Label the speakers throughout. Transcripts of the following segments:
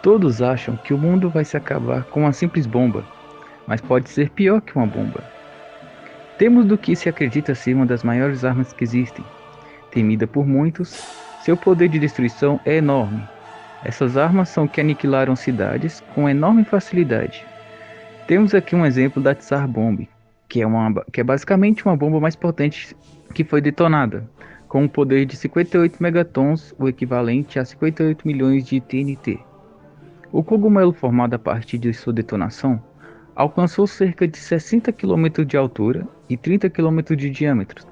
Speaker 1: Todos acham que o mundo vai se acabar com uma simples bomba, mas pode ser pior que uma bomba. Temos do que se acredita ser uma das maiores armas que existem. Temida por muitos, seu poder de destruição é enorme. Essas armas são que aniquilaram cidades com enorme facilidade. Temos aqui um exemplo da Tsar Bomb, que é basicamente uma bomba mais potente que foi detonada, com um poder de 58 megatons, o equivalente a 58 milhões de TNT. O cogumelo formado a partir de sua detonação alcançou cerca de 60 km de altura e 30 km de diâmetro,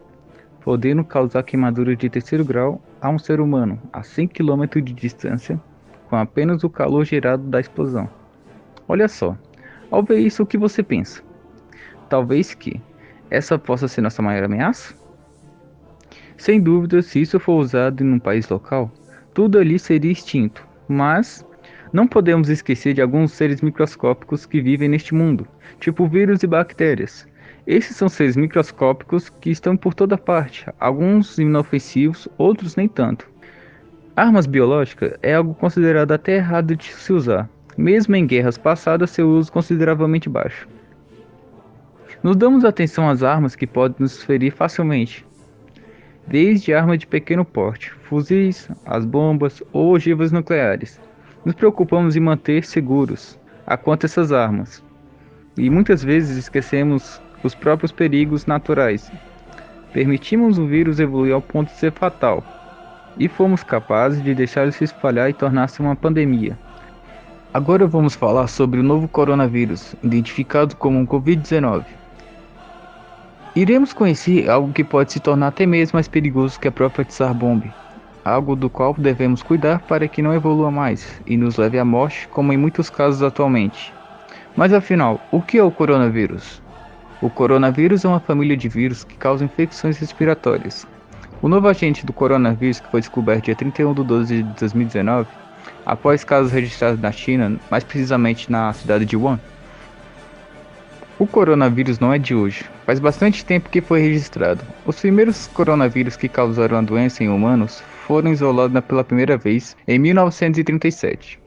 Speaker 1: podendo causar queimaduras de terceiro grau a um ser humano a 100 km de distância, com apenas o calor gerado da explosão. Olha só, ao ver isso, o que você pensa? Talvez que essa possa ser nossa maior ameaça? Sem dúvida, se isso for usado em um país local, tudo ali seria extinto, mas não podemos esquecer de alguns seres microscópicos que vivem neste mundo, tipo vírus e bactérias. Esses são seres microscópicos que estão por toda parte, alguns inofensivos, outros nem tanto. Armas biológicas é algo considerado até errado de se usar, mesmo em guerras passadas seu uso consideravelmente baixo. Nos damos atenção às armas que podem nos ferir facilmente, desde armas de pequeno porte, fuzis, as bombas ou ogivas nucleares. Nos preocupamos em manter seguros a quanto essas armas, e muitas vezes esquecemos os próprios perigos naturais. Permitimos o vírus evoluir ao ponto de ser fatal, e fomos capazes de deixá-lo se espalhar e tornar-se uma pandemia. Agora vamos falar sobre o novo coronavírus, identificado como um Covid-19. Iremos conhecer algo que pode se tornar até mesmo mais perigoso que a própria Tsar Bomb, algo do qual devemos cuidar para que não evolua mais e nos leve à morte, como em muitos casos atualmente. Mas afinal, o que é o coronavírus? O coronavírus é uma família de vírus que causam infecções respiratórias. O novo agente do coronavírus, que foi descoberto dia 31 de 12 de 2019, após casos registrados na China, mais precisamente na cidade de Wuhan. O coronavírus não é de hoje, faz bastante tempo que foi registrado. Os primeiros coronavírus que causaram a doença em humanos foram isolados pela primeira vez em 1937.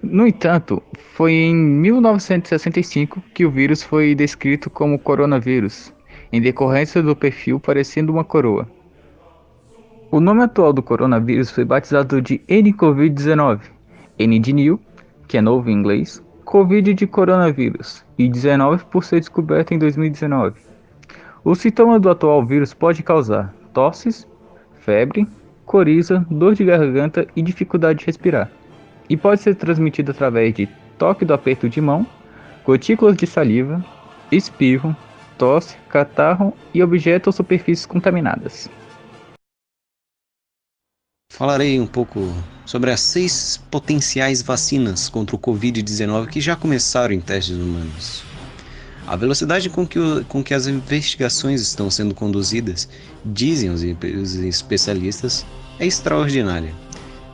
Speaker 1: No entanto, foi em 1965 que o vírus foi descrito como coronavírus, em decorrência do perfil parecendo uma coroa. O nome atual do coronavírus foi batizado de nCoV-19, N de new, que é novo em inglês, Covid de coronavírus, e 19 por ser descoberto em 2019. O sintoma do atual vírus pode causar tosses, febre, coriza, dor de garganta e dificuldade de respirar, e pode ser transmitido através de toque do aperto de mão, gotículas de saliva, espirro, tosse, catarro e objetos ou superfícies contaminadas.
Speaker 2: Falarei um pouco sobre as 6 potenciais vacinas contra o Covid-19 que já começaram em testes humanos. A velocidade com que as investigações estão sendo conduzidas, dizem os especialistas, é extraordinária.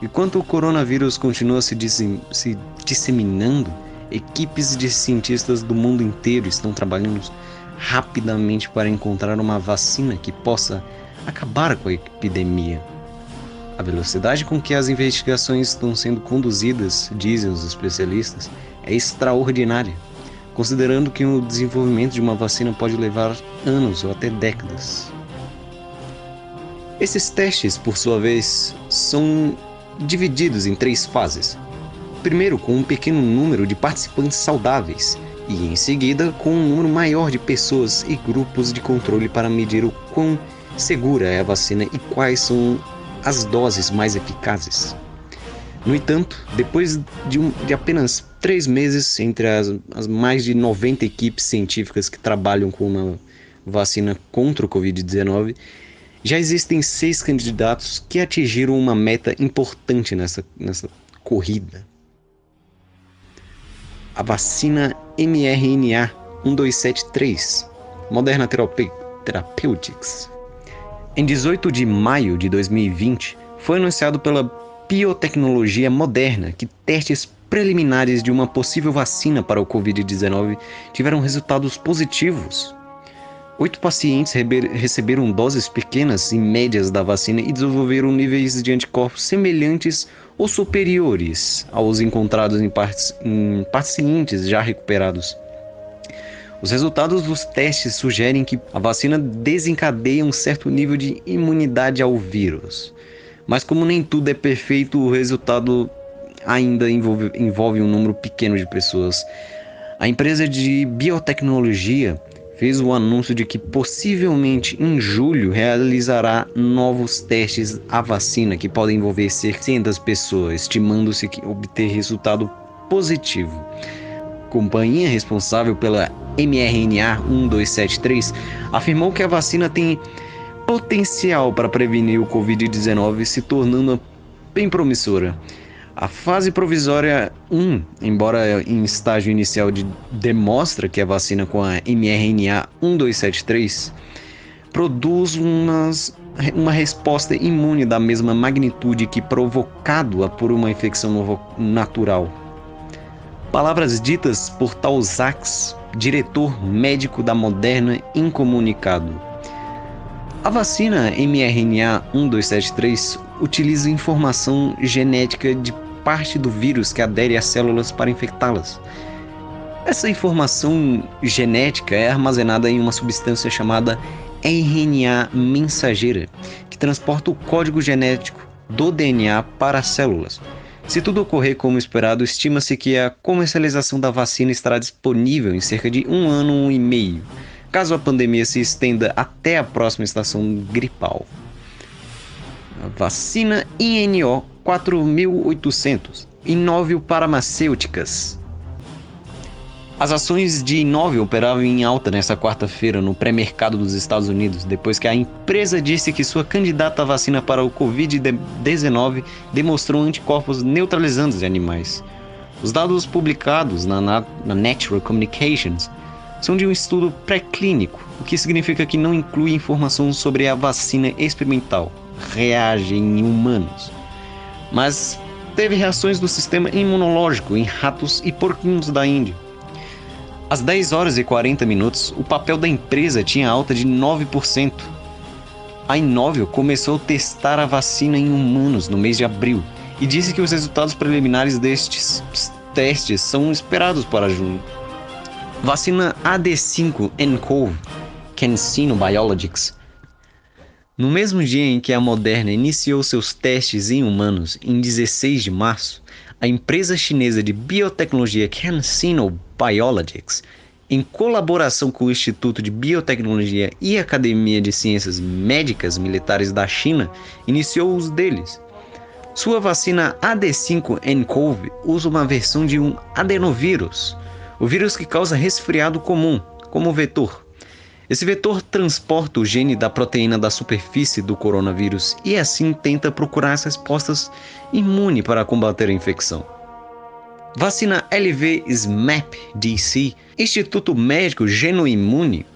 Speaker 2: Enquanto o coronavírus continua se disseminando, equipes de cientistas do mundo inteiro estão trabalhando rapidamente para encontrar uma vacina que possa acabar com a epidemia. A velocidade com que as investigações estão sendo conduzidas, dizem os especialistas, é extraordinária, considerando que o desenvolvimento de uma vacina pode levar anos ou até décadas. Esses testes, por sua vez, são divididos em 3 fases. Primeiro, com um pequeno número de participantes saudáveis, e em seguida, com um número maior de pessoas e grupos de controle para medir o quão segura é a vacina e quais são as doses mais eficazes. No entanto, depois de apenas 3 meses entre as mais de 90 equipes científicas que trabalham com uma vacina contra o Covid-19, já existem 6 candidatos que atingiram uma meta importante nessa corrida. A vacina mRNA 1273, Moderna Therapeutics. Em 18 de maio de 2020, foi anunciado pela biotecnologia Moderna que testes preliminares de uma possível vacina para o Covid-19 tiveram resultados positivos. 8 pacientes receberam doses pequenas e médias da vacina e desenvolveram níveis de anticorpos semelhantes ou superiores aos encontrados em pacientes já recuperados. Os resultados dos testes sugerem que a vacina desencadeia um certo nível de imunidade ao vírus. Mas como nem tudo é perfeito, o resultado ainda envolve um número pequeno de pessoas. A empresa de biotecnologia fez o anúncio de que possivelmente em julho realizará novos testes à vacina que podem envolver cerca de 600 pessoas, estimando-se que obter resultado positivo. A companhia responsável pela mRNA 1273 afirmou que a vacina tem potencial para prevenir o Covid-19, se tornando bem promissora. A fase provisória 1, embora em estágio inicial, demonstra que a vacina com a mRNA 1273 produz uma resposta imune da mesma magnitude que provocada por uma infecção natural. Palavras ditas por Tal Zaks, diretor médico da Moderna, em comunicado. A vacina mRNA 1273 utiliza informação genética de parte do vírus que adere às células para infectá-las. Essa informação genética é armazenada em uma substância chamada RNA mensageira, que transporta o código genético do DNA para as células. Se tudo ocorrer como esperado, estima-se que a comercialização da vacina estará disponível em cerca de 1 ano e meio, caso a pandemia se estenda até a próxima estação gripal. A vacina INO 4800, Inovio Farmacêuticas. As ações de Inovio operavam em alta nesta quarta-feira no pré-mercado dos Estados Unidos, depois que a empresa disse que sua candidata à vacina para o Covid-19 demonstrou anticorpos neutralizantes em animais. Os dados publicados na Nature Communications são de um estudo pré-clínico, o que significa que não inclui informação sobre a vacina experimental, reage em humanos, mas teve reações do sistema imunológico em ratos e porquinhos da Índia. Às 10 horas e 40 minutos, o papel da empresa tinha alta de 9%. A Inovio começou a testar a vacina em humanos no mês de abril e disse que os resultados preliminares destes testes são esperados para junho. Vacina AD5-nCoV, CanSino Biologics. No mesmo dia em que a Moderna iniciou seus testes em humanos, em 16 de março, a empresa chinesa de biotecnologia CanSino Biologics, em colaboração com o Instituto de Biotecnologia e Academia de Ciências Médicas Militares da China, iniciou o uso deles. Sua vacina AD5-nCoV usa uma versão de um adenovírus, o vírus que causa resfriado comum, como vetor. Esse vetor transporta o gene da proteína da superfície do coronavírus e assim tenta procurar as respostas imunes para combater a infecção. Vacina LV-SMAP-DC, Instituto Médico Genoimune.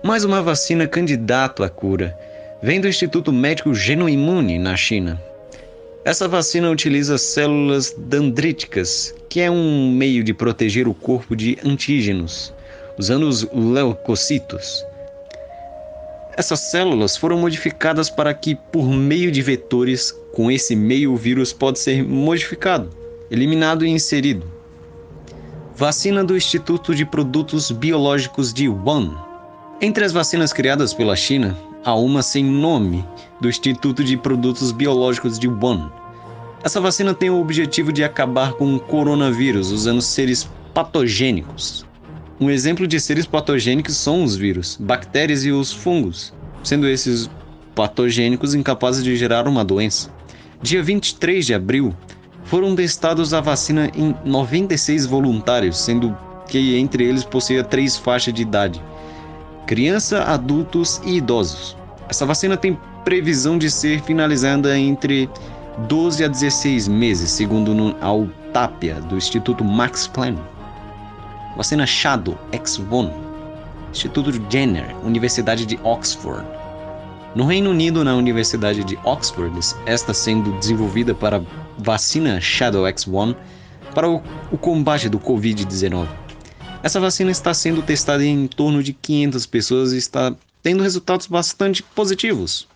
Speaker 2: Mais uma vacina candidata à cura. Vem do Instituto Médico Genoimune, na China. Essa vacina utiliza células dendríticas, que é um meio de proteger o corpo de antígenos, usando os leucocitos. Essas células foram modificadas para que, por meio de vetores, com esse meio o vírus pode ser modificado, eliminado e inserido. Vacina do Instituto de Produtos Biológicos de Wuhan. Entre as vacinas criadas pela China, há uma sem nome, do Instituto de Produtos Biológicos de Wuhan. Essa vacina tem o objetivo de acabar com o coronavírus usando seres patogênicos. Um exemplo de seres patogênicos são os vírus, bactérias e os fungos, sendo esses patogênicos incapazes de gerar uma doença. Dia 23 de abril, foram testados a vacina em 96 voluntários, sendo que entre eles possuía 3 faixas de idade: criança, adultos e idosos. Essa vacina tem previsão de ser finalizada entre 12 a 16 meses, segundo a Utapia, do Instituto Max Planck. Vacina Shadow X1, Instituto Jenner, Universidade de Oxford. No Reino Unido, na Universidade de Oxford, esta sendo desenvolvida para vacina Shadow X1 para o combate do Covid-19. Essa vacina está sendo testada em torno de 500 pessoas e está tendo resultados bastante positivos.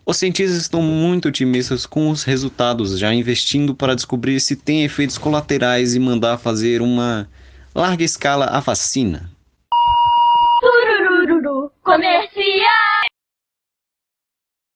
Speaker 2: Os cientistas estão muito otimistas com os resultados, já investindo para descobrir se tem efeitos colaterais e mandar fazer uma larga escala a vacina.